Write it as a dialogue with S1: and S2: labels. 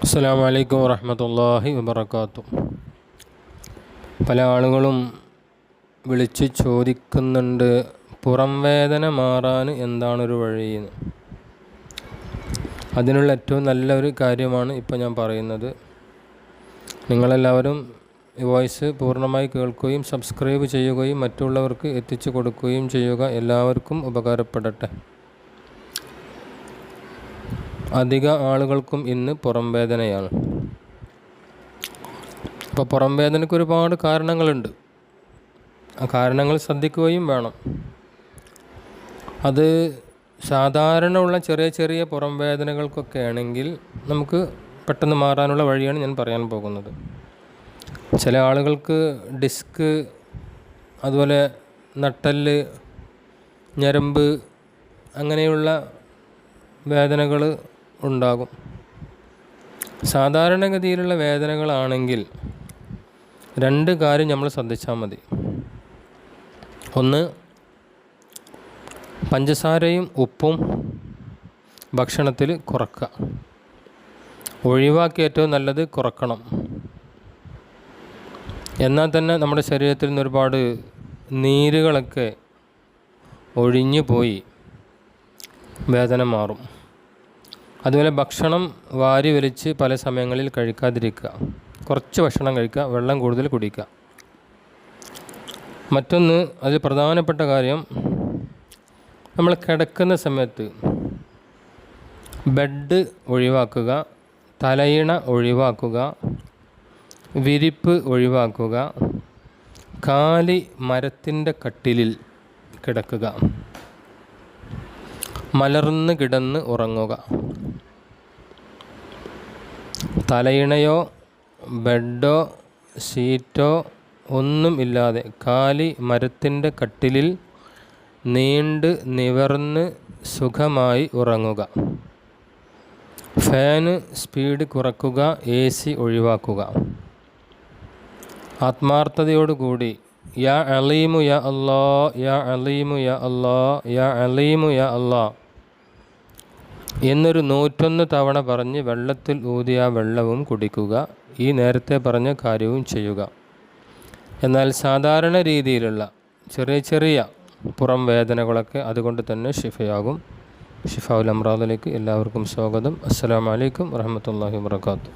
S1: അസ്സലാമു അലൈക്കും വറഹ്മത്തുള്ളാഹി വബറകാതുഹു. പല ആളുകളും വിളിച്ച് ചോദിക്കുന്നുണ്ട്, പുറം വേദന മാറാൻ എന്താണൊരു വഴിയെന്ന്. അതിനുള്ള ഏറ്റവും നല്ലൊരു കാര്യമാണ് ഇപ്പോൾ ഞാൻ പറയുന്നത്. നിങ്ങളെല്ലാവരും ഈ വോയിസ് പൂർണ്ണമായി കേൾക്കുകയും സബ്സ്ക്രൈബ് ചെയ്യുകയും മറ്റുള്ളവർക്ക് എത്തിച്ചു കൊടുക്കുകയും ചെയ്യുക. എല്ലാവർക്കും ഉപകാരപ്പെടട്ടെ. അധിക ആളുകൾക്കും ഇന്ന് പുറം വേദനയാണ്. ഇപ്പോൾ പുറം വേദനയ്ക്ക് ഒരുപാട് കാരണങ്ങളുണ്ട്. ആ കാരണങ്ങൾ ശ്രദ്ധിക്കുകയും വേണം. അത് സാധാരണ ഉള്ള ചെറിയ ചെറിയ പുറം വേദനകൾക്കൊക്കെ ആണെങ്കിൽ നമുക്ക് പെട്ടെന്ന് മാറാനുള്ള വഴിയാണ് ഞാൻ പറയാൻ പോകുന്നത്. ചില ആളുകൾക്ക് ഡിസ്ക്, അതുപോലെ നട്ടെല്ല്, ഞരമ്പ് അങ്ങനെയുള്ള വേദനകൾ ഉണ്ടാകും. സാധാരണഗതിയിലുള്ള വേദനകളാണെങ്കിൽ രണ്ട് കാര്യം നമ്മൾ ശ്രദ്ധിച്ചാൽ മതി. ഒന്ന്, പഞ്ചസാരയും ഉപ്പും ഭക്ഷണത്തിൽ കുറക്കുക. ഒഴിവാക്കി ഏറ്റവും നല്ലത് കുറക്കണം. എന്നാൽ തന്നെ നമ്മുടെ ശരീരത്തിൽ നിന്ന് ഒരുപാട് നീരുകളൊക്കെ ഒഴിഞ്ഞു പോയി വേദന മാറും. അതുപോലെ ഭക്ഷണം വാരി വലിച്ച് പല സമയങ്ങളിൽ കഴിക്കാതിരിക്കുക. കുറച്ച് ഭക്ഷണം കഴിക്കുക, വെള്ളം കൂടുതൽ കുടിക്കുക. മറ്റൊന്ന്, അതിൽ പ്രധാനപ്പെട്ട കാര്യം, നമ്മൾ കിടക്കുന്ന സമയത്ത് ബെഡ് ഒഴിവാക്കുക, തലയിണ ഒഴിവാക്കുക, വിരിപ്പ് ഒഴിവാക്കുക, കാലി മരത്തിൻ്റെ കട്ടിലിൽ കിടക്കുക, മലർന്ന് കിടന്ന് ഉറങ്ങുക. തലയിണയോ ബെഡോ ഷീറ്റോ ഒന്നും ഇല്ലാതെ കാലി മരത്തിൻ്റെ കട്ടിലിൽ നീണ്ട് നിവർന്ന് സുഖമായി ഉറങ്ങുക. ഫാന് സ്പീഡ് കുറക്കുക, AC ഒഴിവാക്കുക. ആത്മാർത്ഥതയോടുകൂടി യാ അലീമു യാ അല്ലാ, യാ അലീമു യാ അല്ലാ, യാ അലീമു യാ അല്ലാ എന്നൊരു 101 തവണ പറഞ്ഞ് വെള്ളത്തിൽ ഊതിയ വെള്ളവും കുടിക്കുക. ഈ നേരത്തെ പറഞ്ഞ കാര്യവും ചെയ്യുക. എന്നാൽ സാധാരണ രീതിയിലുള്ള ചെറിയ ചെറിയ പുറം വേദനകളൊക്കെ അതുകൊണ്ട് തന്നെ ഷിഫയാകും. ഷിഫാഉൽ അംറാദിലേക്ക് എല്ലാവർക്കും സ്വാഗതം. അസ്സലാമു അലൈക്കും വറഹ്മത്തുള്ളാഹി വബറകാതുഹു.